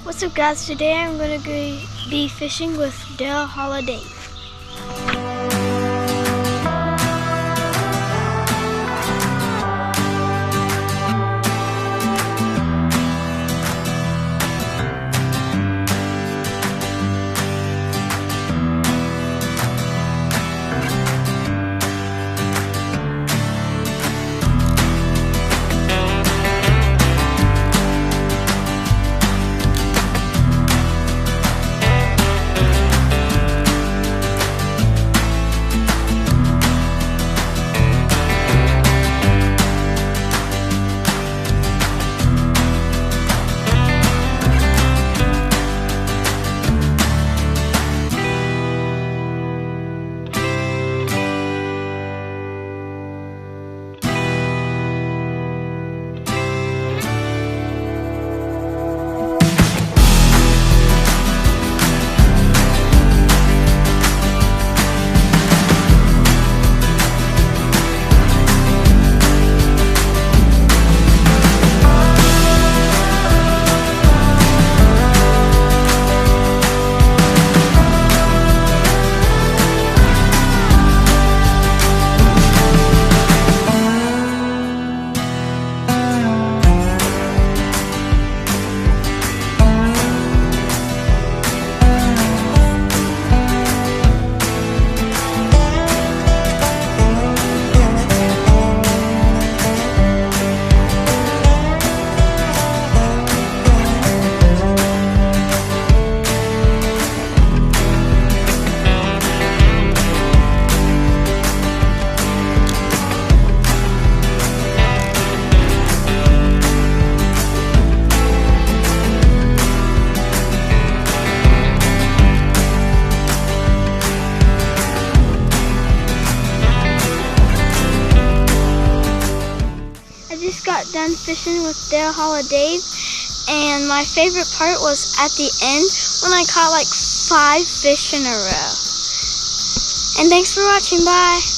What's up, guys? Today I'm going to be fishing with Dale Holiday. I just got done fishing with Dale Holiday, and my favorite part was at the end when I caught like 5 fish in a row. And thanks for watching. Bye.